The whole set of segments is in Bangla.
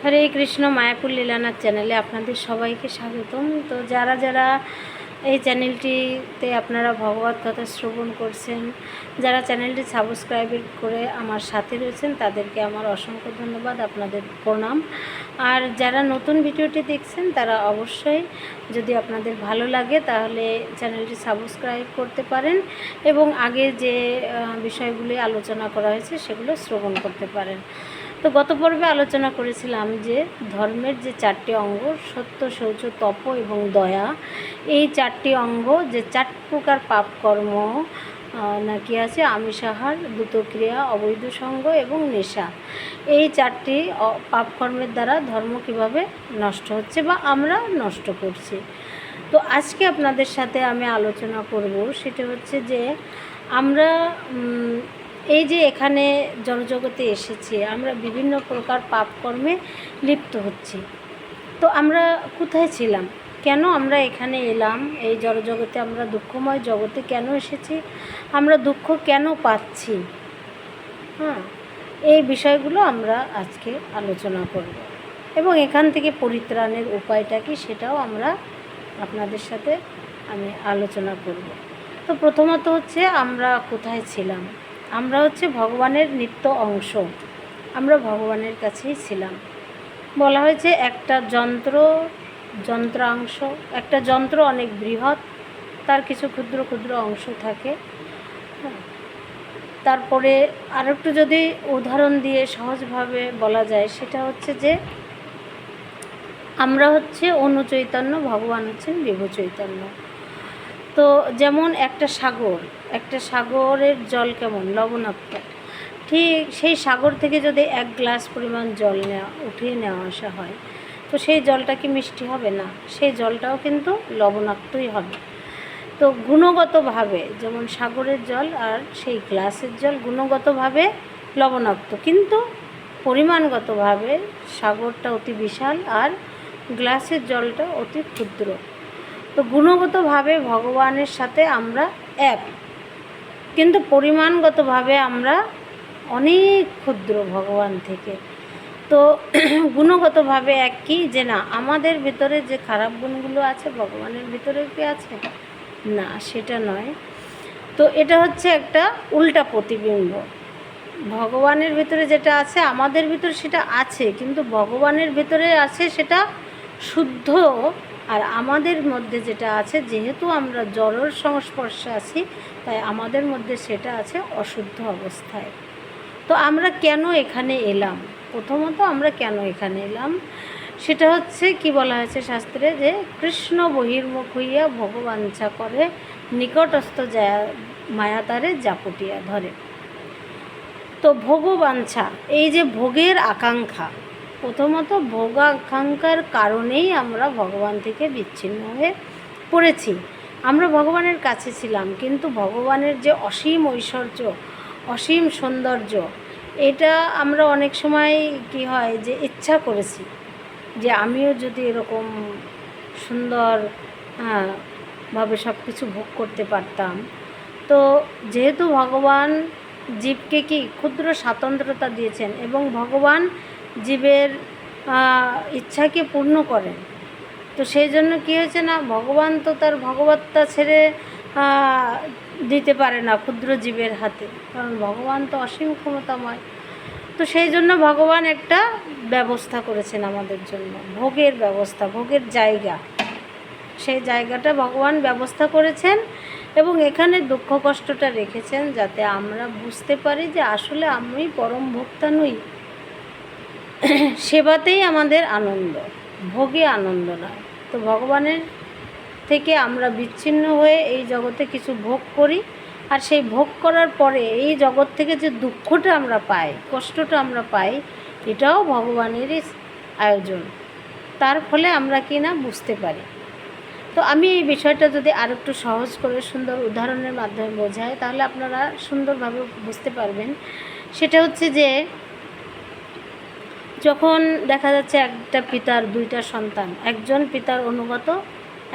হরে কৃষ্ণ, মায়াপুর লীলানাথ চ্যানেলে আপনাদের সবাইকে স্বাগতম। তো যারা যারা এই চ্যানেলটিতে আপনারা ভগবত কথা শ্রবণ করছেন, যারা চ্যানেলটি সাবস্ক্রাইব করে আমার সাথে রয়েছেন, তাদেরকে আমার অসংখ্য ধন্যবাদ, আপনাদের প্রণাম। আর যারা নতুন ভিডিওটি দেখছেন তারা অবশ্যই, যদি আপনাদের ভালো লাগে তাহলে চ্যানেলটি সাবস্ক্রাইব করতে পারেন এবং আগে যে বিষয়গুলি আলোচনা করা হয়েছে সেগুলো শ্রবণ করতে পারেন। তো গত পর্বে আলোচনা করেছিলাম যে ধর্মের যে চারটি অঙ্গ, সত্য, শৌচ, তপ এবং দয়া, এই চারটি অঙ্গ যে 4 প্রকার পাপকর্ম নাকি আছে: আমিষাহার, দ্রুতক্রিয়া, অবৈধ সঙ্গ এবং নেশা। এই 4টি পাপকর্মের দ্বারা ধর্ম কীভাবে নষ্ট হচ্ছে বা আমরা নষ্ট করছি। তো আজকে আপনাদের সাথে আমি আলোচনা করব সেটা হচ্ছে যে আমরা এই যে এখানে জড়জগতে এসেছি, আমরা বিভিন্ন প্রকার পাপকর্মে লিপ্ত হচ্ছি। তো আমরা কোথায় ছিলাম, কেন আমরা এখানে এলাম, এই জড়জগতে আমরা দুঃখময় জগতে কেন এসেছি, আমরা দুঃখ কেন পাচ্ছি, এই বিষয়গুলো আমরা আজকে আলোচনা করব এবং এখান থেকে পরিত্রাণের উপায়টা কি সেটাও আমরা আপনাদের সাথে আমি আলোচনা করব। তো প্রথমত হচ্ছে আমরা কোথায় ছিলাম। আমরা হচ্ছে ভগবানের নিত্য অংশ, আমরা ভগবানের কাছেই ছিলাম। বলা হয়েছে একটা যন্ত্রাংশ, একটা যন্ত্র অনেক বৃহৎ, তার কিছু ক্ষুদ্র ক্ষুদ্র অংশ থাকে। তারপরে আর একটু যদি উদাহরণ দিয়ে সহজভাবে বলা যায়, সেটা হচ্ছে যে আমরা হচ্ছে অনুচৈতন্য, ভগবান হচ্ছেন বিভু চৈতন্য। তো যেমন একটা সাগরের জল কেমন লবণাক্ত, ঠিক সেই সাগর থেকে যদি 1 গ্লাস পরিমাণ জল উঠিয়ে নেওয়া আসা হয়, তো সেই জলটা কি মিষ্টি হবে না? সেই জলটাও কিন্তু লবণাক্তই হবে। তো গুণগতভাবে যেমন সাগরের জল আর সেই গ্লাসের জল গুণগতভাবে লবণাক্ত, কিন্তু পরিমাণগতভাবে সাগরটা অতি বিশাল আর গ্লাসের জলটা অতি ক্ষুদ্র। তো গুণগতভাবে ভগবানের সাথে আমরা এক, কিন্তু পরিমাণগতভাবে আমরা অনেক ক্ষুদ্র ভগবান থেকে। তো গুণগতভাবে এক কি, যে না আমাদের ভিতরে যে খারাপ গুণগুলো আছে ভগবানের ভিতরে কি আছে? না, সেটা নয়। তো এটা হচ্ছে একটা উল্টা প্রতিবিম্ব। ভগবানের ভিতরে যেটা আছে আমাদের ভিতরে সেটা আছে, কিন্তু ভগবানের ভিতরে আছে সেটা শুদ্ধ, আর আমাদের মধ্যে যেটা আছে, যেহেতু আমরা জড়র সংস্পর্শে আছি, তাই আমাদের মধ্যে সেটা আছে অশুদ্ধ অবস্থায়। তো আমরা কেন এখানে এলাম? প্রথমত আমরা কেন এখানে এলাম সেটা হচ্ছে কি বলা হয়েছে শাস্ত্রে, যে কৃষ্ণ বহির্মুখ হইয়া ভগবাঞ্ছা করে, নিকটস্থ মায়াতারে জাপটিয়া ধরে। তো ভোগবাঞ্ছা, এই যে ভোগের আকাঙ্ক্ষা, প্রথমত ভোগ আকাঙ্ক্ষার কারণেই আমরা ভগবান থেকে বিচ্ছিন্ন হয়ে পড়েছি। আমরা ভগবানের কাছে ছিলাম, কিন্তু ভগবানের যে অসীম ঐশ্বর্য, অসীম সৌন্দর্য, এটা আমরা অনেক সময় কি হয় যে ইচ্ছা করেছি যে আমিও যদি এরকম সুন্দর ভাবে সব কিছু ভোগ করতে পারতাম। তো যেহেতু ভগবান জীবকে কি ক্ষুদ্র স্বাতন্ত্রতা দিয়েছেন এবং ভগবান জীবের ইচ্ছাকে পূর্ণ করেন, তো সেই জন্য কী হয়েছে না, ভগবান তো তার ভগবত্তা ছেড়ে দিতে পারে না ক্ষুদ্র জীবের হাতে, কারণ ভগবান তো অসীম ক্ষমতাময়। তো সেই জন্য ভগবান একটা ব্যবস্থা করেছেন আমাদের জন্য, ভোগের ব্যবস্থা, ভোগের জায়গা, সেই জায়গাটা ভগবান ব্যবস্থা করেছেন এবং এখানে দুঃখ কষ্টটা রেখেছেন যাতে আমরা বুঝতে পারি যে আসলে আমি পরম ভোক্তা নই। সেবাতেই আমাদের আনন্দ, ভোগে আনন্দ নয়। তো ভগবানের থেকে আমরা বিচ্ছিন্ন হয়ে এই জগতে কিছু ভোগ করি, আর সেই ভোগ করার পরে এই জগৎ থেকে যে দুঃখটা আমরা পাই, কষ্টটা আমরা পাই, এটাও ভগবানেরই আয়োজন। তার ফলে আমরা কি না বুঝতে পারি। তো আমি এই বিষয়টা যদি আর একটু সহজ করে সুন্দর উদাহরণের মাধ্যমে বোঝাই, তাহলে আপনারা সুন্দরভাবে বুঝতে পারবেন। সেটা হচ্ছে যে যখন দেখা যাচ্ছে একটা পিতার 2টা সন্তান, একজন পিতার অনুগত,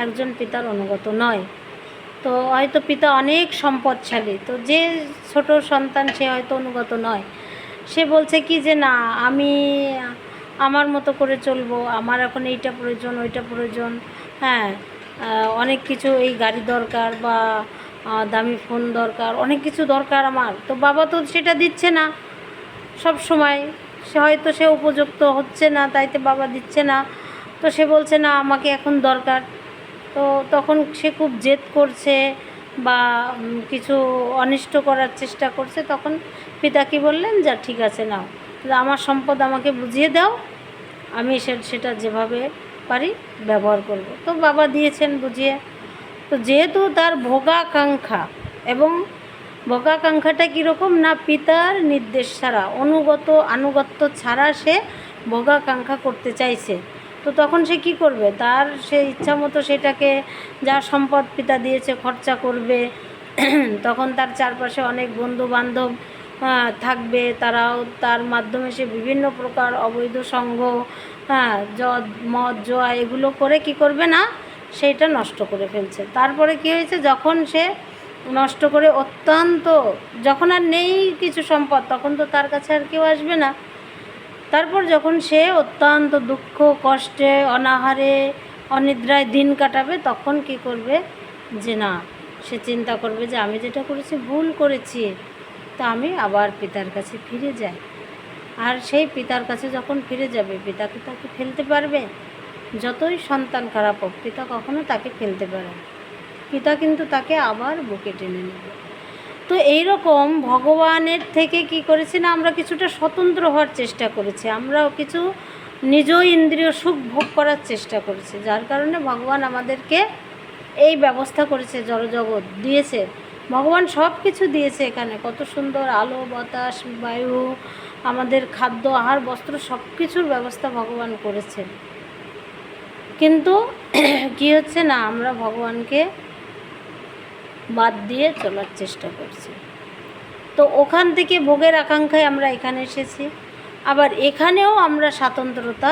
একজন পিতার অনুগত নয়। তো হয়তো পিতা অনেক সম্পদশালী, তো যে ছোট সন্তান সে হয়তো অনুগত নয়, সে বলছে কি যে না আমি আমার মতো করে চলবো, আমার এখন এইটা প্রয়োজন, ওইটা প্রয়োজন, হ্যাঁ, অনেক কিছু, এই গাড়ি দরকার বা দামি ফোন দরকার, অনেক কিছু দরকার আমার। তো বাবা তো সেটা দিচ্ছে না সব সময়, সে হয়তো সে উপযুক্ত হচ্ছে না, তাইতে বাবা দিচ্ছে না। তো সে বলছে না আমাকে এখন দরকার। তো তখন সে খুব জেদ করছে বা কিছু অনিষ্ট করার চেষ্টা করছে। তখন পিতা কি বললেন, যা ঠিক আছে নাও, আমার সম্পদ আমাকে বুঝিয়ে দাও, আমি সেটা যেভাবে পারি ব্যবহার করব। তো বাবা দিয়েছেন বুঝিয়ে। তো যেহেতু তার ভোগাকাঙ্ক্ষা, এবং ভোগাকাঙ্ক্ষাটা কীরকম না, পিতার নির্দেশ ছাড়া, আনুগত্য ছাড়া সে ভোগাকাঙ্ক্ষা করতে চাইছে। তো তখন সে কি করবে, তার সে ইচ্ছা মতো সেটাকে, যা সম্পদ পিতা দিয়েছে খরচা করবে। তখন তার চারপাশে অনেক বন্ধু বান্ধব থাকবে, তারাও তার মাধ্যমে সে বিভিন্ন প্রকার অবৈধ সঙ্গ, মদ জুয়া এগুলো করে কি করবে না, সেইটা নষ্ট করে ফেলছে। তারপরে কি হয়েছে, যখন সে নষ্ট করে অত্যন্ত, যখন আর নেই কিছু সম্পদ, তখন তো তার কাছে আর কেউ আসবে না। তারপর যখন সে অত্যন্ত দুঃখ কষ্টে অনাহারে অনিদ্রায় দিন কাটাবে, তখন কি করবে, যে না, সে চিন্তা করবে যে আমি যেটা করেছি ভুল করেছি, তা আমি আবার পিতার কাছে ফিরে যাই। আর সেই পিতার কাছে যখন ফিরে যাবে, পিতা কি তাকে ফেলতে পারবে? যতই সন্তান খারাপ হোক, পিতা কখনো তাকে ফেলতে পারে না। পিতা কিন্তু তাকে আবার বুকে টেনে নেবে। তো এইরকম ভগবানের থেকে কি করেছি না, আমরা কিছুটা স্বতন্ত্র হওয়ার চেষ্টা করেছি, আমরাও কিছু নিজ ইন্দ্রিয় সুখ ভোগ করার চেষ্টা করেছি, যার কারণে ভগবান আমাদেরকে এই ব্যবস্থা করেছে, জড়জগৎ দিয়েছে। ভগবান সব কিছু দিয়েছে এখানে, কত সুন্দর আলো বাতাস বায়ু, আমাদের খাদ্য আহার বস্ত্র সব কিছুর ব্যবস্থা ভগবান করেছেন। কিন্তু কি হচ্ছে না, আমরা ভগবানকে বাদ দিয়ে চলার চেষ্টা করছি। তো ওখান থেকে ভোগের আকাঙ্ক্ষায় আমরা এখানে এসেছি। আবার এখানেও আমরা স্বাতন্ত্রতা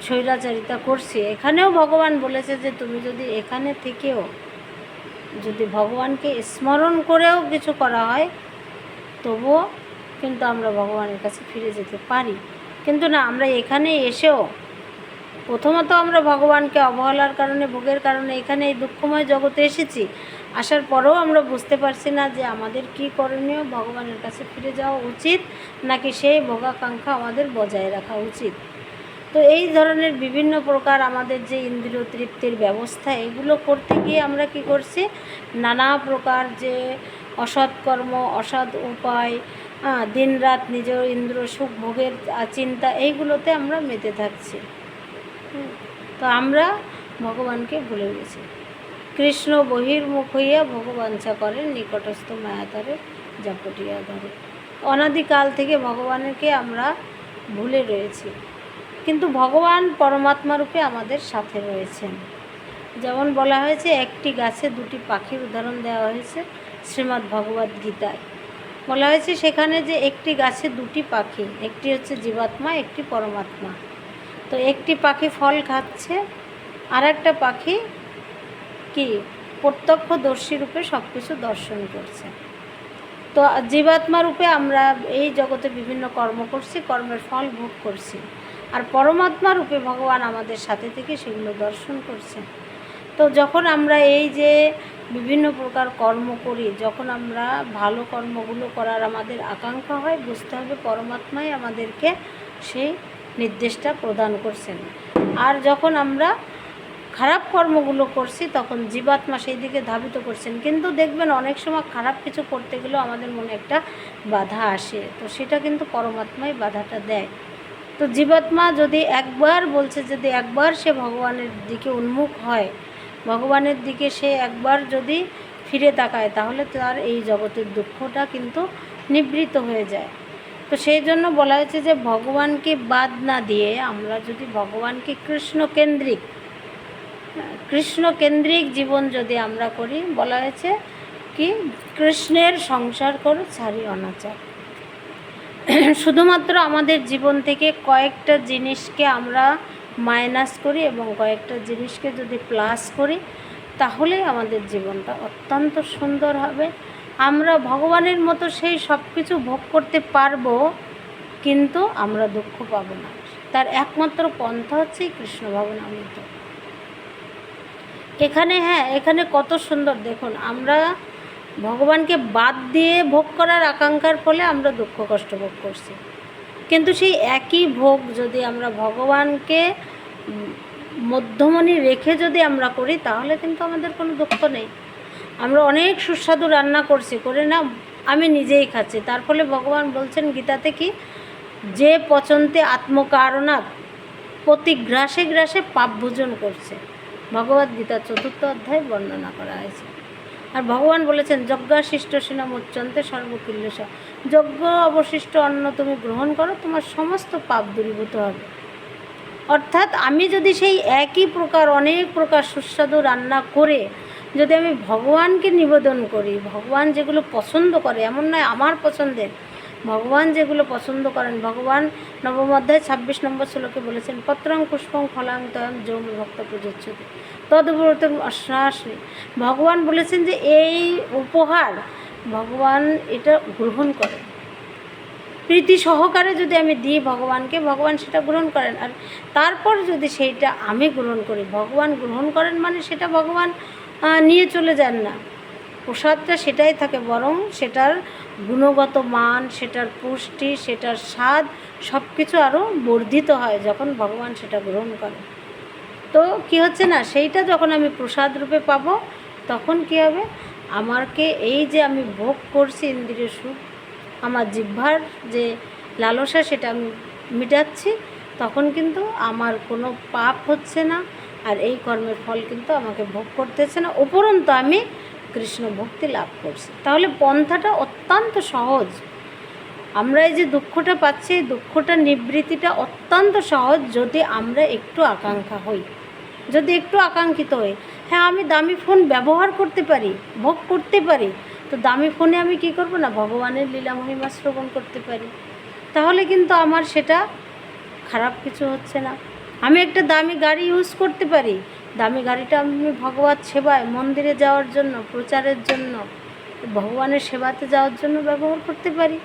স্বৈরাচারিতা করছি। এখানেও ভগবান বলেছে যে তুমি যদি এখানে থেকেও যদি ভগবানকে স্মরণ করেও কিছু করা হয়, তবুও কিন্তু আমরা ভগবানের কাছে ফিরে যেতে পারি। কিন্তু না, আমরা এখানে এসেও প্রথমত আমরা ভগবানকে অবহেলার কারণে, ভোগের কারণে এখানে এই দুঃখময় জগতে এসেছি। আসার পরেও আমরা বুঝতে পারছি না যে আমাদের কী করণীয়, ভগবানের কাছে ফিরে যাওয়া উচিত নাকি সেই ভোগাকাঙ্ক্ষা আমাদের বজায় রাখা উচিত। তো এই ধরনের বিভিন্ন প্রকার আমাদের যে ইন্দ্রিয় তৃপ্তির ব্যবস্থা, এগুলো করতে গিয়ে আমরা কি করছি, নানা প্রকার যে অসৎকর্ম, অসৎ উপায়, দিনরাত নিজের ইন্দ্র সুখ ভোগের চিন্তা, এইগুলোতে আমরা মেতে থাকছি। তো আমরা ভগবানকে ভুলে গেছি। কৃষ্ণ বহির্মুখ হইয়া ভগবাঞ্ছা করেন, নিকটস্থ মায়াতরে জাপটিয়া ধরে। অনাদিকাল থেকে ভগবানকে আমরা ভুলে রয়েছি, কিন্তু ভগবান পরমাত্মা রূপে আমাদের সাথে রয়েছেন। যেমন বলা হয়েছে, একটি গাছে দুটি পাখির উদাহরণ দেওয়া হয়েছে শ্রীমদ্ ভগবদ্ গীতায়। বলা হয়েছে সেখানে যে একটি গাছে দুটি পাখি, একটি হচ্ছে জীবাত্মা, একটি পরমাত্মা। তো একটি পাখি ফল খাচ্ছে, আর একটা পাখি কি প্রত্যক্ষদর্শী রূপে সব কিছু দর্শন করছে। তো জীবাত্মা রূপে আমরা এই জগতে বিভিন্ন কর্ম করছি, কর্মের ফল ভোগ করছি, আর পরমাত্মা রূপে ভগবান আমাদের সাথে থেকে সেগুলো দর্শন করছে। তো যখন আমরা এই যে বিভিন্ন প্রকার কর্ম করি, যখন আমরা ভালো কর্মগুলো করার আমাদের আকাঙ্ক্ষা হয়, বুঝতে হবে পরমাত্মাই আমাদেরকে সেই নির্দেশটা প্রদান করছেন। আর যখন আমরা খারাপ কর্মগুলো করছি, তখন জীবাত্মা সেই দিকে ধাবিত করছেন। কিন্তু দেখবেন অনেক সময় খারাপ কিছু করতে গেলেও আমাদের মনে একটা বাধা আসে, তো সেটা কিন্তু পরমাত্মাই বাধাটা দেয়। তো জীবাত্মা যদি একবার বলছে, যদি একবার সে ভগবানের দিকে উন্মুখ হয়, ভগবানের দিকে সে একবার যদি ফিরে তাকায়, তাহলে তার এই জগতের দুঃখটা কিন্তু নিবৃত্ত হয়ে যায়। তো সেই জন্য বলা হয়েছে যে ভগবানকে বাদ না দিয়ে আমরা যদি ভগবানকে কৃষ্ণকেন্দ্রিক জীবন যদি আমরা করি, বলা হয়েছে কি, কৃষ্ণের সংসার করো ছাড়ি অনাচার। শুধুমাত্র আমাদের জীবন থেকে কয়েকটা জিনিসকে আমরা মাইনাস করি এবং কয়েকটা জিনিসকে যদি প্লাস করি, তাহলেই আমাদের জীবনটা অত্যন্ত সুন্দর হবে। আমরা ভগবানের মতো সেই সব কিছু ভোগ করতে পারবো, কিন্তু আমরা দুঃখ পাবো না। তার একমাত্র পন্থা হচ্ছে এই কৃষ্ণ ভাবনামৃত। এখানে এখানে কত সুন্দর দেখুন, আমরা ভগবানকে বাদ দিয়ে ভোগ করার আকাঙ্ক্ষার ফলে আমরা দুঃখ কষ্ট ভোগ করছি, কিন্তু সেই একই ভোগ যদি আমরা ভগবানকে মধ্যমণি রেখে যদি আমরা করি তাহলে কিন্তু আমাদের কোনো দুঃখ নেই। আমরা অনেক সুস্বাদু রান্না করছি, করে না আমি নিজেই খাচ্ছি, তার ফলে ভগবান বলছেন গীতাতে কি, যে পচন্তে আত্মকারণাৎ প্রতি গ্রাসে গ্রাসে পাপ ভোজন করছে, ভগবদ্গীতা 4th অধ্যায় বর্ণনা করা হয়েছে। আর ভগবান বলেছেন যজ্ঞাশিষ্ট সিনা মুচ্চন্তে সর্বকিল্লেশ, যজ্ঞ অবশিষ্ট অন্ন তুমি গ্রহণ করো, তোমার সমস্ত পাপ দূরীভূত হবে। অর্থাৎ আমি যদি সেই একই প্রকার অনেক প্রকার সুস্বাদু রান্না করে যদি আমি ভগবানকে নিবেদন করি, ভগবান যেগুলো পছন্দ করে, এমন নয় আমার পছন্দের, ভগবান যেগুলো পছন্দ করেন, ভগবান নবম অধ্যায় 26 নম্বর শ্লোকে বলেছেন পত্রং পুষ্পং ফলাং তয়ং যৌম ভক্ত প্রযোজ্যতে তদ্ব্রত অশ্নাসী। ভগবান বলেছেন যে এই উপহার ভগবান এটা গ্রহণ করেন, প্রীতি সহকারে যদি আমি দিই ভগবানকে, ভগবান সেটা গ্রহণ করেন। আর তারপর যদি সেইটা আমি গ্রহণ করি, ভগবান গ্রহণ করেন মানে সেটা ভগবান নিয়ে চলে যান না, প্রসাদটা সেটাই থাকে, বরং সেটার গুণগত মান, সেটার পুষ্টি, সেটার স্বাদ সব কিছু আরও বর্ধিত হয় যখন ভগবান সেটা গ্রহণ করেন। তো কি হচ্ছে না, সেইটা যখন আমি প্রসাদ রূপে পাবো, তখন কি হবে, আমাকে এই যে আমি ভোগ করছি ইন্দ্রিয় সুখ, আমার জিহ্বার যে লালসা সেটা আমি মিটাচ্ছি, তখন কিন্তু আমার কোনো পাপ হচ্ছে না, আর এই কর্মের ফল কিন্তু আমাকে ভোগ করতেছে না, উপরন্তু আমি কৃষ্ণ ভক্তি লাভ করছি। তাহলে পন্থাটা অত্যন্ত সহজ। আমরা এই যে দুঃখটা পাচ্ছি, এই দুঃখটা নিবৃত্তিটা অত্যন্ত সহজ যদি আমরা একটু আকাঙ্ক্ষা হই, যদি একটু আকাঙ্ক্ষিত হই। হ্যাঁ, আমি দামি ফোন ব্যবহার করতে পারি, ভোগ করতে পারি, তো দামি ফোনে আমি কি করব না, ভগবানের লীলা মহিমা শ্রবণ করতে পারি, তাহলে কিন্তু আমার সেটা খারাপ কিছু হচ্ছে না। আমি একটা দামি গাড়ি ইউজ করতে পারি, দামি গাড়িটা আমি ভগবত সেবায়, মন্দিরে যাওয়ার জন্য, প্রচারের জন্য, ভগবানের সেবাতে যাওয়ার জন্য ব্যবহার করতে পারি।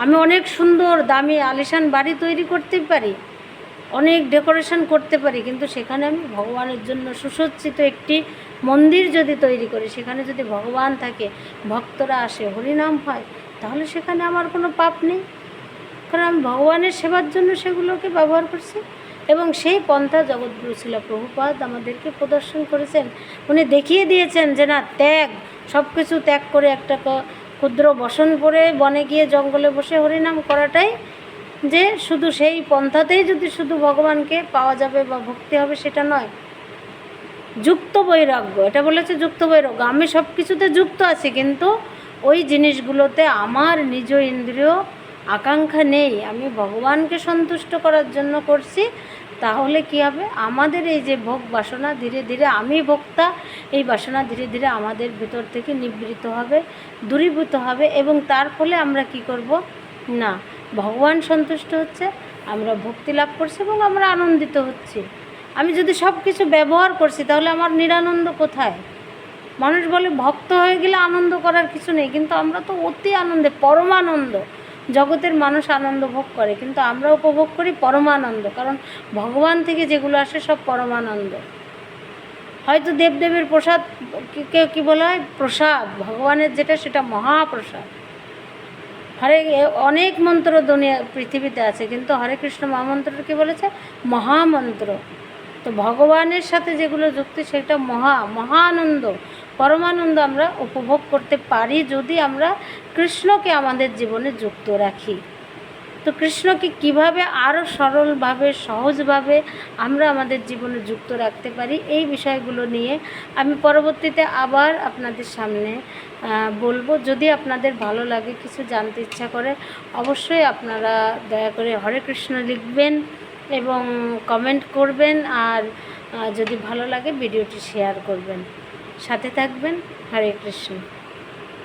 আমি অনেক সুন্দর দামি আলিশান বাড়ি তৈরি করতে পারি, অনেক ডেকোরেশন করতে পারি, কিন্তু সেখানে আমি ভগবানের জন্য সুসজ্জিত একটি মন্দির যদি তৈরি করি, সেখানে যদি ভগবান থাকে, ভক্তরা আসে, হরিনাম হয়, তাহলে সেখানে আমার কোনো পাপ নেই, কারণ আমি ভগবানের সেবার জন্য সেগুলোকে ব্যবহার করছি। এবং সেই পন্থা জগৎগুরু ছিল প্রভুপাদ আমাদেরকে প্রদর্শন করেছেন। উনি দেখিয়ে দিয়েছেন যে না, ত্যাগ, সব কিছু ত্যাগ করে একটা ক্ষুদ্র বসন পরে বনে গিয়ে জঙ্গলে বসে হরিনাম করাটাই যে শুধু সেই পন্থাতেই যদি শুধু ভগবানকে পাওয়া যাবে বা ভক্তি হবে সেটা নয়, যুক্ত বৈরাগ্য, এটা বলেছে যুক্ত বৈরাগ্য। আমি সব কিছুতে যুক্ত আছি, কিন্তু ওই জিনিসগুলোতে আমার নিজ ইন্দ্রিয় আকাঙ্ক্ষা নেই, আমি ভগবানকে সন্তুষ্ট করার জন্য করছি। তাহলে কি হবে, আমাদের এই যে ভোগ বাসনা ধীরে ধীরে, আমি ভোক্তা, এই বাসনা ধীরে ধীরে আমাদের ভিতর থেকে নিবৃত্ত হবে, দূরীভূত হবে, এবং তার ফলে আমরা কি করব না, ভগবান সন্তুষ্ট হচ্ছে, আমরা ভক্তি লাভ করছি এবং আমরা আনন্দিত হচ্ছি। আমি যদি সব কিছু ব্যবহার করছি, তাহলে আমার নিরানন্দ কোথায়? মানুষ বলে ভক্ত হয়ে গেলে আনন্দ করার কিছু নেই, কিন্তু আমরা তো অতি আনন্দে, পরমানন্দ। জগতের মানুষ আনন্দ ভোগ করে, কিন্তু আমরা উপভোগ করি পরমানন্দ, কারণ ভগবান থেকে যেগুলো আসে সব পরমানন্দ। হয়তো দেবদেবের প্রসাদ, কেউ কী বলা হয়, প্রসাদ, ভগবানের যেটা সেটা মহাপ্রসাদ। অনেক মন্ত্র দুনিয়া পৃথিবীতে আছে, কিন্তু হরে কৃষ্ণ মহামন্ত্রটা কী বলেছে, মহামন্ত্র। তো ভগবানের সাথে যেগুলো যুক্তি সেটা মহানন্দ, পরমানন্দ আমরা উপভোগ করতে পারি যদি আমরা কৃষ্ণকে আমাদের জীবনে যুক্ত রাখি। তো কৃষ্ণকে কিভাবে আরও সরলভাবে, সহজভাবে আমরা আমাদের জীবনে যুক্ত রাখতে পারি, এই বিষয়গুলো নিয়ে আমি পরবর্তীতে আবার আপনাদের সামনে বলবো। যদি আপনাদের ভালো লাগে, কিছু জানতে ইচ্ছা করে, অবশ্যই আপনারা দয়া করে হরে কৃষ্ণ লিখবেন এবং কমেন্ট করবেন, আর যদি ভালো লাগে ভিডিওটি শেয়ার করবেন। সাথে থাকবেন। হরে কৃষ্ণ।